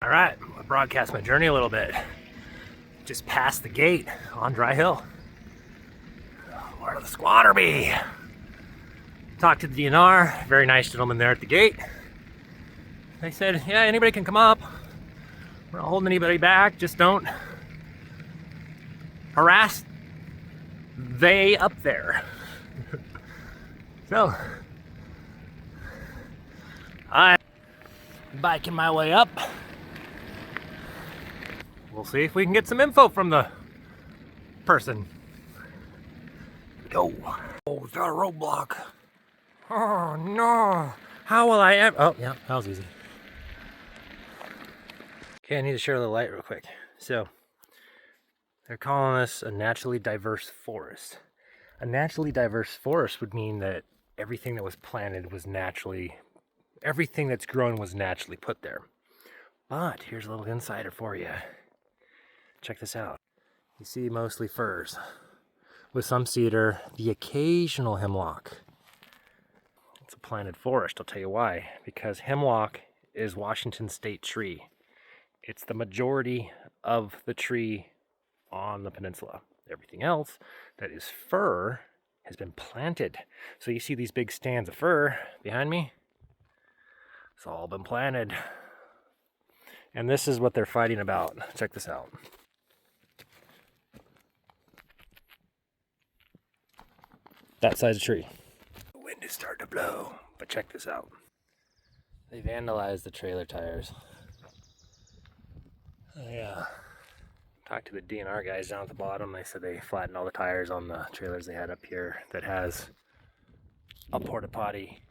All right, I'll broadcast my journey a little bit. Just past the gate on Dry Hill. Where the squatter be? Talked to the DNR, very nice gentleman there at the gate. They said, yeah, anybody can come up. We're not holding anybody back, just don't harass they up there. So, I'm biking my way up. We'll see if we can get some info from the person. Go. Oh, it's got a roadblock. Oh no. How will I ever? Oh yeah, that was easy. Okay, I need to share the light real quick. So, they're calling this a naturally diverse forest. A naturally diverse forest would mean that everything that was planted was naturally, everything that's grown was naturally put there. But here's a little insider for you. Check this out. You see mostly firs, with some cedar, the occasional hemlock. It's a planted forest, I'll tell you why. Because hemlock is Washington state tree. It's the majority of the tree on the peninsula. Everything else that is fir has been planted. So you see these big stands of fir behind me? It's all been planted. And this is what they're fighting about. Check this out. That size of tree. The wind is starting to blow, but check this out. They vandalized the trailer tires. I talked to the DNR guys down at the bottom. They said they flattened all the tires on the trailers they had up here that has a porta potty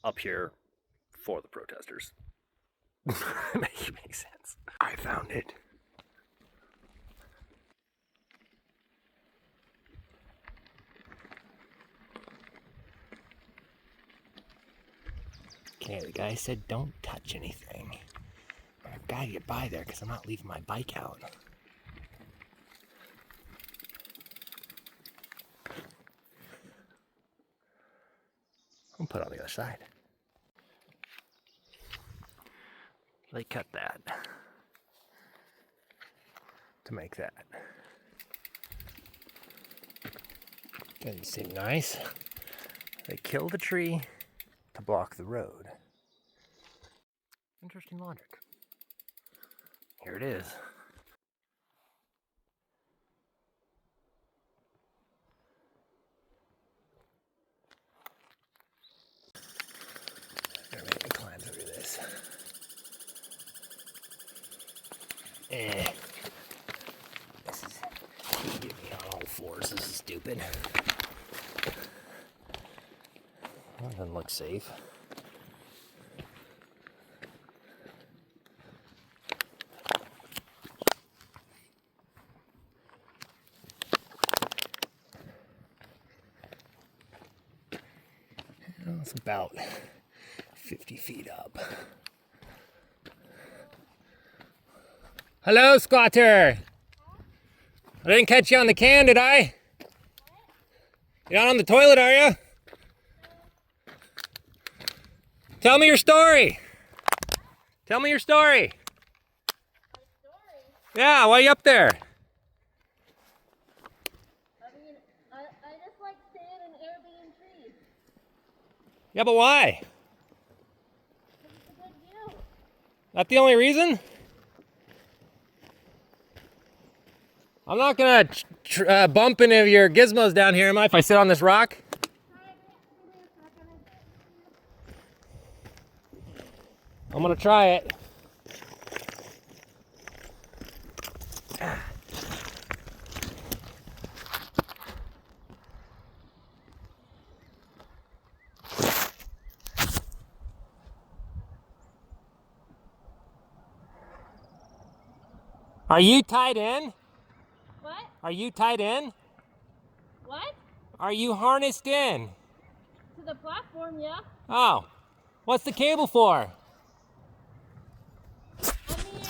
up here for the protesters. Makes sense. I found it. Okay, the guy said don't touch anything. I've got to get by there because I'm not leaving my bike out. I'll put it on the other side. They cut that to make that. Doesn't seem nice. They killed the tree to block the road. Interesting logic. Here it is. They're making me climb through this. This is getting me on all fours. This is stupid. That doesn't look safe. It's about 50 feet up. Hello, squatter. I didn't catch you on the can, did I? You're not on the toilet, are you? Tell me your story. Tell me your story. Yeah, why are you up there? I just like staying in Airbnb. Yeah, but why? It's a good view. That the only reason? I'm not gonna bump any of your gizmos down here, am I, if I sit on this rock? I'm gonna try it. Are you tied in? What? Are you tied in? What? Are you harnessed in? To the platform, yeah. Oh, what's the cable for? I mean,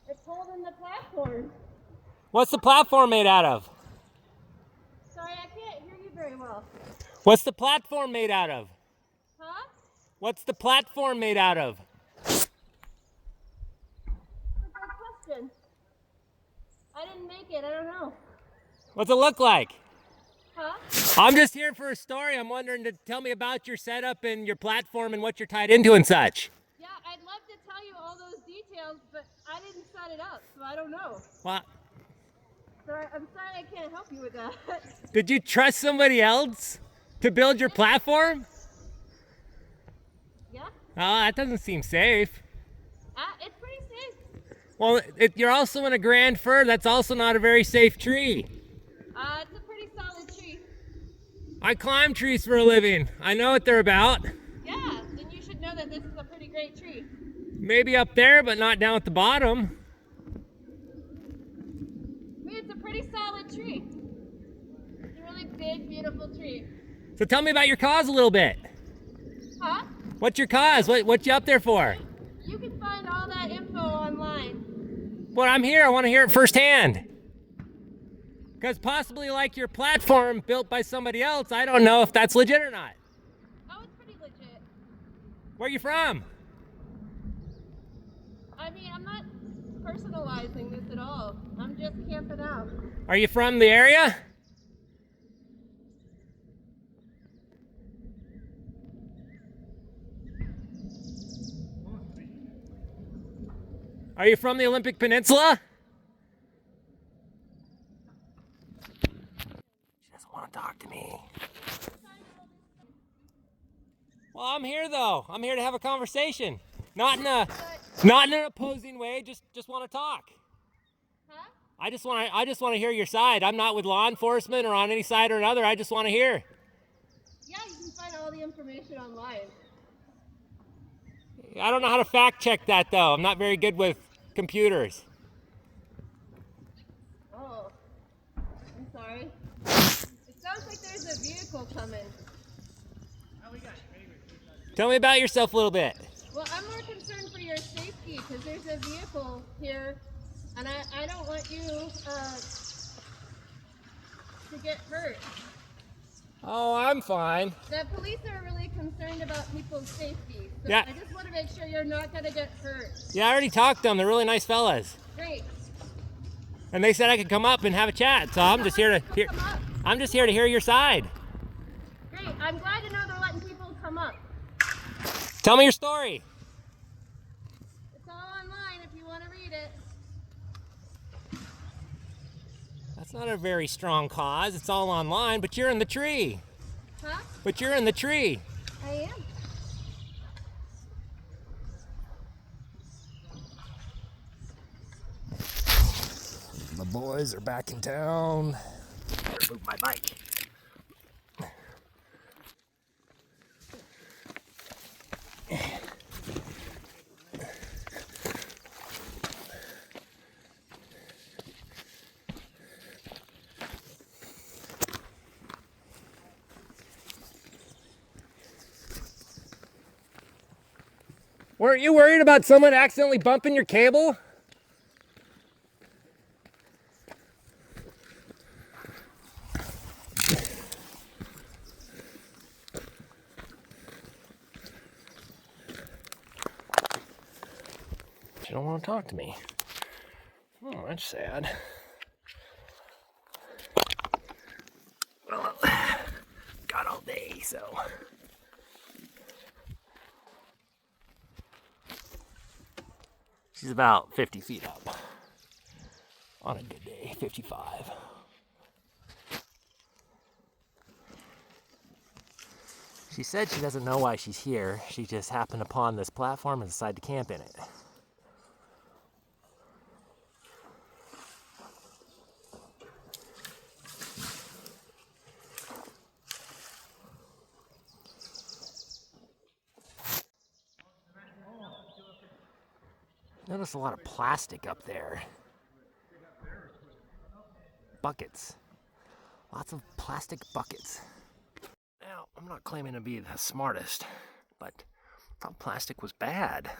it's holding the platform. What's the platform made out of? Sorry, I can't hear you very well. What's the platform made out of? Huh? What's the platform made out of? didn't make it. I don't know. What's it look like? Huh? I'm just here for a story. I'm wondering to tell me about your setup and your platform and what you're tied into and such. Yeah, I'd love to tell you all those details, but I didn't set it up, so I don't know. Well, So I'm sorry I can't help you with that. did you trust somebody else to build your platform? Yeah? Oh, that doesn't seem safe. It's pretty safe. Well, you're also in a grand fir. That's also not a very safe tree. It's a pretty solid tree. I climb trees for a living. I know what they're about. Yeah, then you should know that this is a pretty great tree. Maybe up there, but not down at the bottom. It's a pretty solid tree. It's a really big, beautiful tree. So tell me about your cause a little bit. Huh? What's your cause? What you up there for? You can find all that info online. Well, I'm here. I want to hear it firsthand. Because possibly like your platform built by somebody else, I don't know if that's legit or not. Oh, it's pretty legit. Where are you from? I mean, I'm not personalizing this at all. I'm just camping out. Are you from the area? Are you from the Olympic Peninsula? She doesn't want to talk to me. Well, I'm here though. I'm here to have a conversation. Not in an opposing way, just want to talk. Huh? I just want to hear your side. I'm not with law enforcement or on any side or another. I just want to hear. Yeah, you can find all the information online. I don't know how to fact check that though. I'm not very good with computers. Oh, I'm sorry. It sounds like there's a vehicle coming. Tell me about yourself a little bit. Well, I'm more concerned for your safety because there's a vehicle here, and I don't want you to get hurt. Oh, I'm fine. The police are really concerned about people's safety, so Yeah. I just want to make sure you're not going to get hurt. Yeah, I already talked to them. They're really nice fellas. Great. And they said I could come up and have a chat. So I'm just here to Come up. I'm just here to hear your side. Great. I'm glad to know they're letting people come up. Tell me your story. It's all online if you want to read it. That's not a very strong cause. It's all online, but you're in the tree. Huh? But you're in the tree. I am. The boys are back in town. Better move my bike. Weren't you worried about someone accidentally bumping your cable? She don't want to talk to me. Oh, that's sad. Well, got all day, so. She's about 50 feet up. On a good day, 55. She said she doesn't know why she's here. She just happened upon this platform and decided to camp in it. Notice a lot of plastic up there. Buckets. Lots of plastic buckets. Now, I'm not claiming to be the smartest, but I thought plastic was bad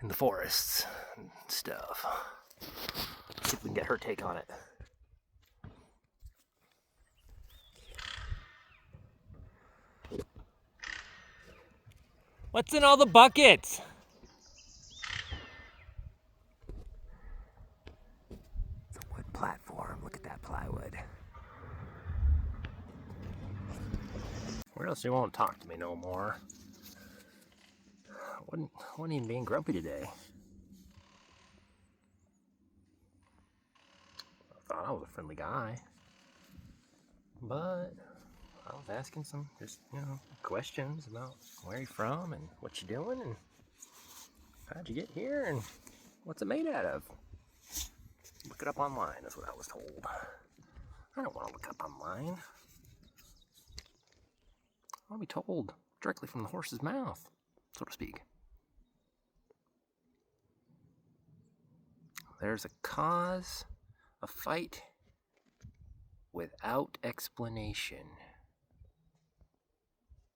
in the forests and stuff. Let's see if we can get her take on it. What's in all the buckets? It's a wood or else you won't talk to me no more. Wasn't even being grumpy today. I thought I was a friendly guy, but I was asking some just, questions about where you're from and what you're doing and how'd you get here and what's it made out of. Look it up online, that's what I was told. I don't want to look up online. I want to be told directly from the horse's mouth, so to speak. There's a cause, a fight without explanation.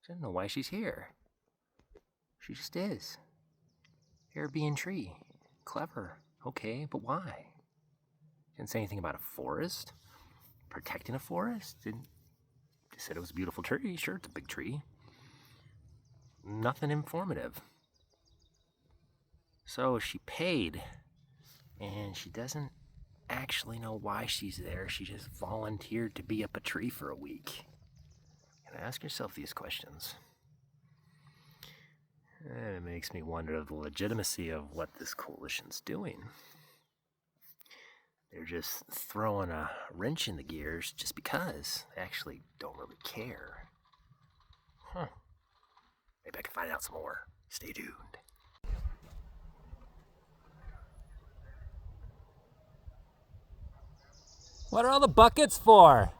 She doesn't know why she's here. She just is. Airbnb tree. Clever. Okay, but why? Didn't say anything about a forest. Protecting a forest. Just said it was a beautiful tree. Sure, it's a big tree. Nothing informative. So she paid, and she doesn't actually know why she's there. She just volunteered to be up a tree for a week. And ask yourself these questions. And it makes me wonder the legitimacy of what this coalition's doing. They're just throwing a wrench in the gears just because they actually don't really care. Maybe I can find out some more. Stay tuned. What are all the buckets for?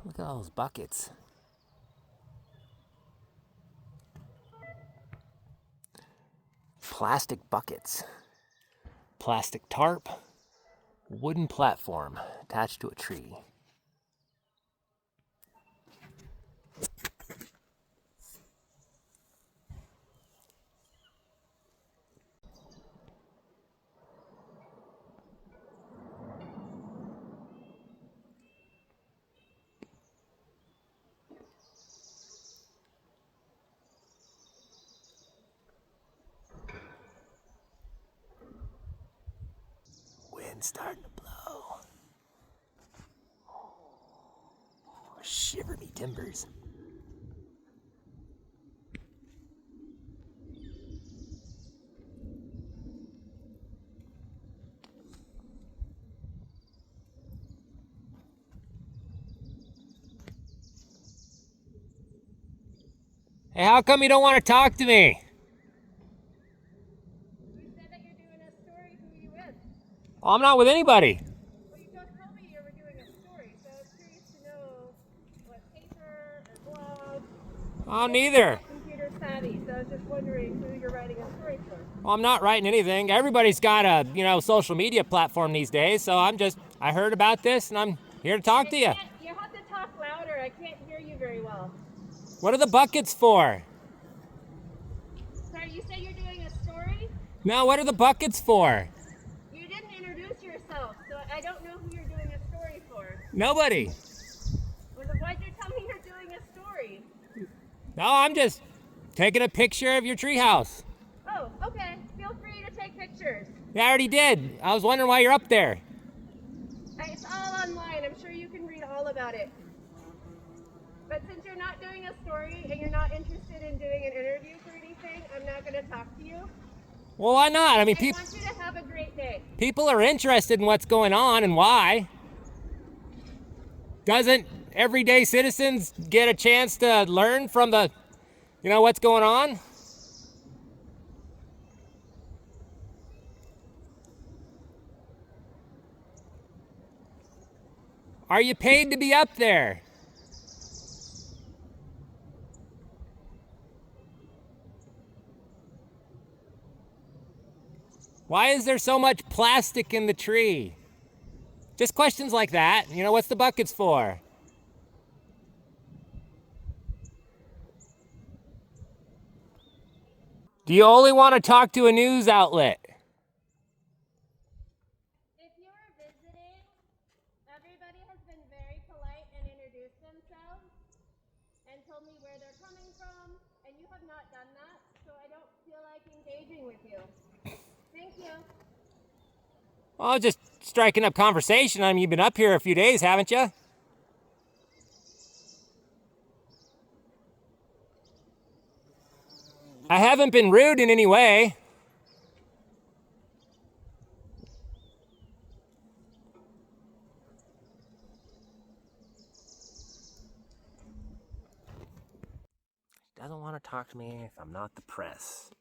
Look at all those buckets. Plastic buckets. Plastic tarp. Wooden platform attached to a tree. Wind's starting to blow. Shiver me timbers. Hey, how come you don't want to talk to me? You said that you're doing a story. Who are you with? Well, I'm not with anybody. Well, you just told me you were doing a story, so I was curious to know what paper or blog. Oh, I'm neither. not computer savvy, so I was just wondering who you're writing a story for. Well, I'm not writing anything. Everybody's got a, social media platform these days, so I heard about this and I'm here to talk to you. You have to talk louder. I can't hear you very well. What are the buckets for? Sorry, you say you're doing a story? No, what are the buckets for? You didn't introduce yourself, so I don't know who you're doing a story for. Nobody. Well, then why'd you tell me you're doing a story? No, I'm just taking a picture of your treehouse. Oh, okay. Feel free to take pictures. Yeah, I already did. I was wondering why you're up there. It's all online. I'm sure you can read all about it. But since you're not doing a story and you're not interested in doing an interview for anything, I'm not going to talk to you. Well, why not? I mean, I want you to have a great day. people are interested in what's going on and why. Doesn't everyday citizens get a chance to learn from what's going on? Are you paid to be up there? Why is there so much plastic in the tree? Just questions like that. What's the buckets for? Do you only want to talk to a news outlet? If you are visiting, everybody has been very polite and introduced themselves and told me where they're coming from, and you have not done that, so I don't feel like engaging with you. Thank you. Well, just striking up conversation. I mean, you've been up here a few days, haven't you? I haven't been rude in any way. Doesn't want to talk to me if I'm not the press.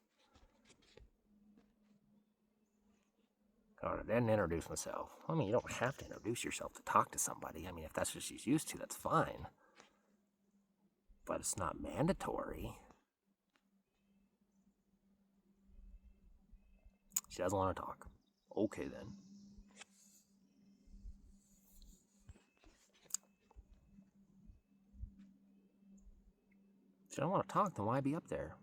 I didn't introduce myself. I mean, you don't have to introduce yourself to talk to somebody. I mean, if that's what she's used to, that's fine. But it's not mandatory. She doesn't want to talk. Okay, then. If you don't want to talk, then why be up there?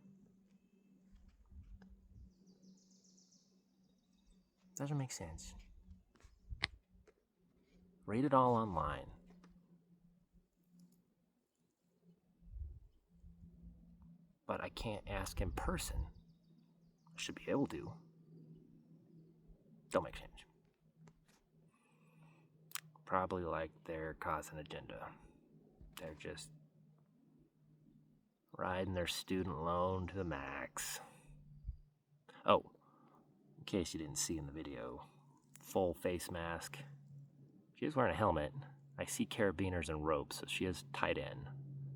Doesn't make sense. Read it all online. But I can't ask in person. I should be able to. Don't make sense. Probably like they're causing agenda. They're just riding their student loan to the max. Oh, in case you didn't see in the video, full face mask. She is wearing a helmet. I see carabiners and ropes, so she is tied in.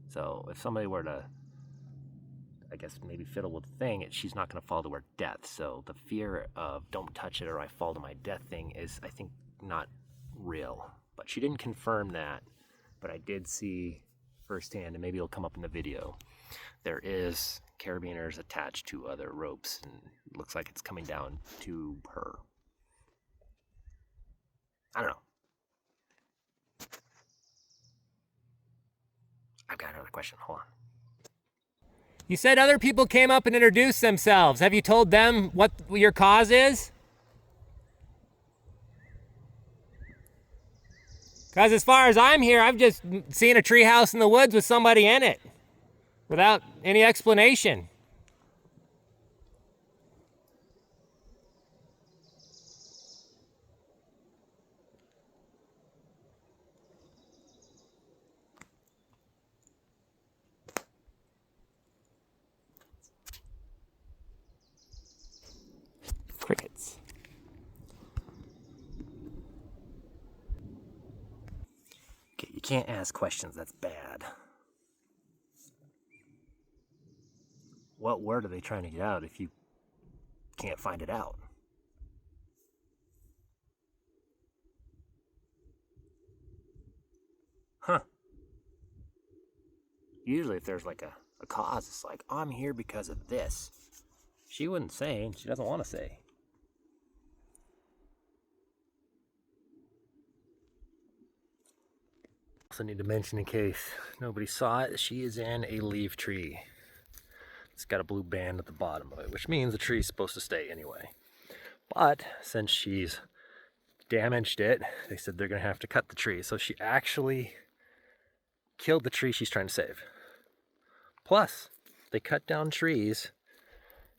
So if somebody were to, I guess, maybe fiddle with the thing, she's not going to fall to her death. So the fear of don't touch it or I fall to my death thing is, I think, not real. But she didn't confirm that. But I did see firsthand, and maybe it'll come up in the video, there is carabiners attached to other ropes, and it looks like it's coming down to her. I don't know. I've got another question. Hold on. You said other people came up and introduced themselves. Have you told them what your cause is? Because as far as I'm here, I've just seen a treehouse in the woods with somebody in it without any explanation. Crickets. Okay, you can't ask questions. That's bad. What word are they trying to get out if you can't find it out? Huh. Usually if there's like a cause, it's like, oh, I'm here because of this. She wouldn't say, and she doesn't want to say. Also need to mention, in case nobody saw it, she is in a leaf tree. It's got a blue band at the bottom of it, which means the tree's supposed to stay anyway. But since she's damaged it, they said they're gonna have to cut the tree. So she actually killed the tree she's trying to save. Plus, they cut down trees,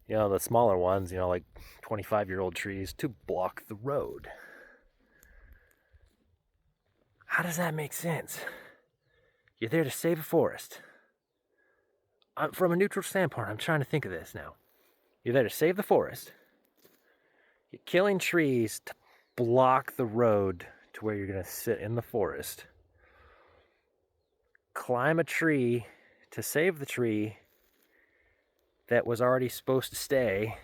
you know, the smaller ones, you know, like 25-year-old trees, to block the road. How does that make sense? You're there to save a forest. From a neutral standpoint, I'm trying to think of this now. You're there to save the forest. You're killing trees to block the road to where you're going to sit in the forest. Climb a tree to save the tree that was already supposed to stay.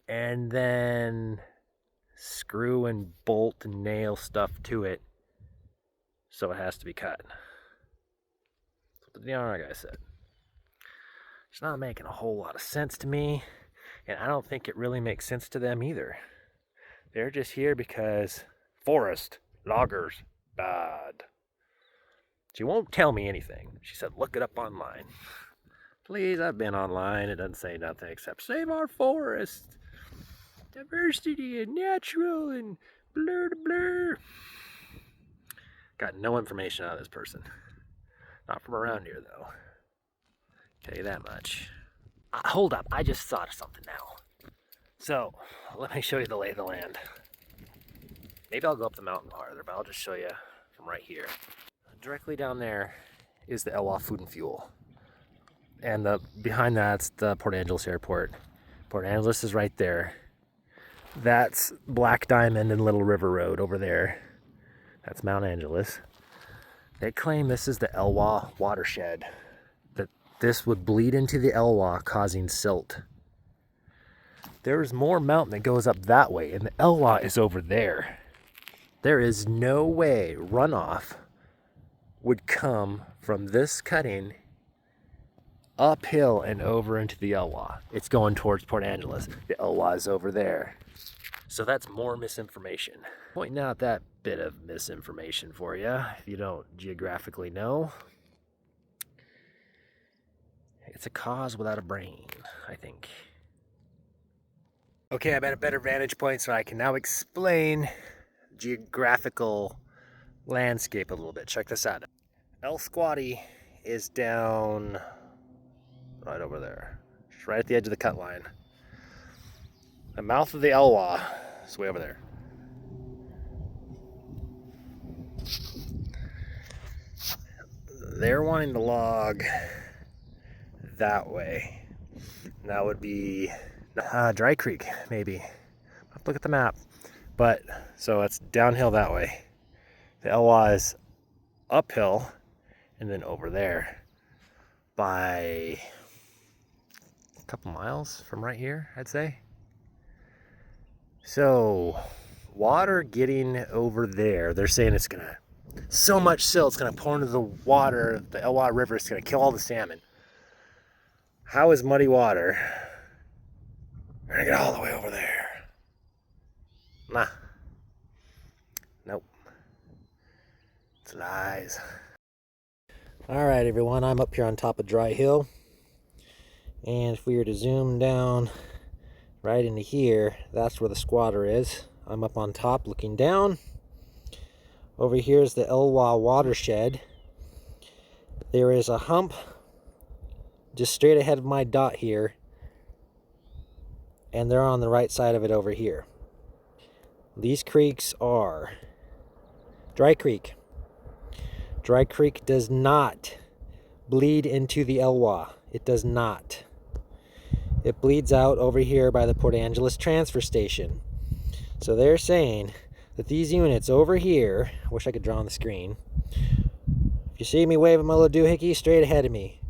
And then screw and bolt and nail stuff to it so it has to be cut. That's what the DNR guy said. It's not making a whole lot of sense to me, and I don't think it really makes sense to them either. They're just here because forest, loggers, bad. She won't tell me anything. She said, look it up online. Please, I've been online. It doesn't say nothing except save our forest. Diversity and natural and blur to blur. Got no information out of this person. Not from around here, though. Tell you that much. hold up, I just thought of something now. So, let me show you the lay of the land. Maybe I'll go up the mountain farther, but I'll just show you from right here. Directly down there is the Elwha Food and Fuel. And behind that's the Port Angeles Airport. Port Angeles is right there. That's Black Diamond and Little River Road over there. That's Mount Angeles. They claim this is the Elwha watershed. That this would bleed into the Elwha, causing silt. There's more mountain that goes up that way, and the Elwha is over there. There is no way runoff would come from this cutting uphill and over into the Elwha. It's going towards Port Angeles. The Elwha is over there. So that's more misinformation. Pointing out that bit of misinformation for you, if you don't geographically know. It's a cause without a brain, I think. Okay, I'm at a better vantage point, so I can now explain geographical landscape a little bit. Check this out. El Squatty is down right over there. Just right at the edge of the cut line. The mouth of the Elwha is way over there. They're wanting to log that way. That would be Dry Creek, maybe. I'll have to look at the map. But, so it's downhill that way. The Elwha is uphill, and then over there by a couple miles from right here, I'd say. So, water getting over there, they're saying it's gonna, so much silt, it's gonna pour into the water, the Elwha River, it's gonna kill all the salmon. How is muddy water gonna get all the way over there? Nah. Nope. It's lies. Alright everyone, I'm up here on top of Dry Hill. And if we were to zoom down right into here, that's where the squatter is. I'm up on top looking down. Over here is the Elwha watershed. There is a hump just straight ahead of my dot here. And they're on the right side of it over here. These creeks are Dry Creek. Dry Creek does not bleed into the Elwha. It does not. It bleeds out over here by the Port Angeles transfer station. So they're saying that these units over here, I wish I could draw on the screen. If you see me waving my little doohickey straight ahead of me,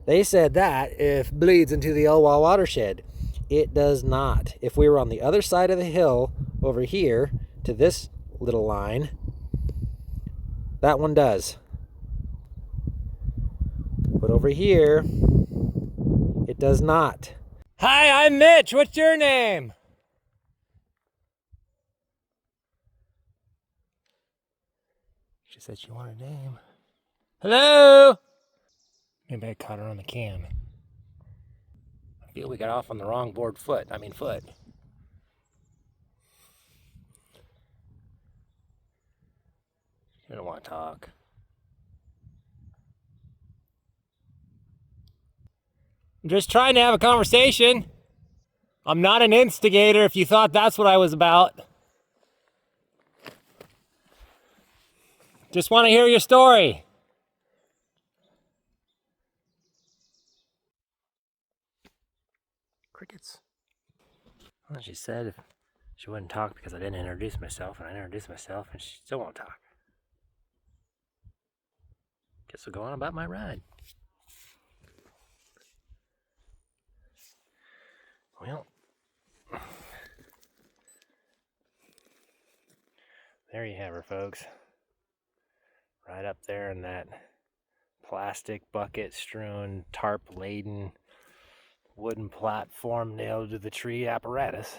they said that if bleeds into the Elwha watershed. It does not. If we were on the other side of the hill over here to this little line, that one does. But over here, it does not. Hi, I'm Mitch. What's your name? She said she wanted a name. Hello? Maybe I caught her on the cam. I feel we got off on the wrong foot. You don't want to talk. I'm just trying to have a conversation. I'm not an instigator if you thought that's what I was about. Just want to hear your story. Crickets. Well, she said if she wouldn't talk because I didn't introduce myself, and I introduced myself, and she still won't talk. Guess I'll go on about my ride. Well, there you have her, folks. Right up there in that plastic bucket strewn, tarp laden wooden platform nailed to the tree apparatus.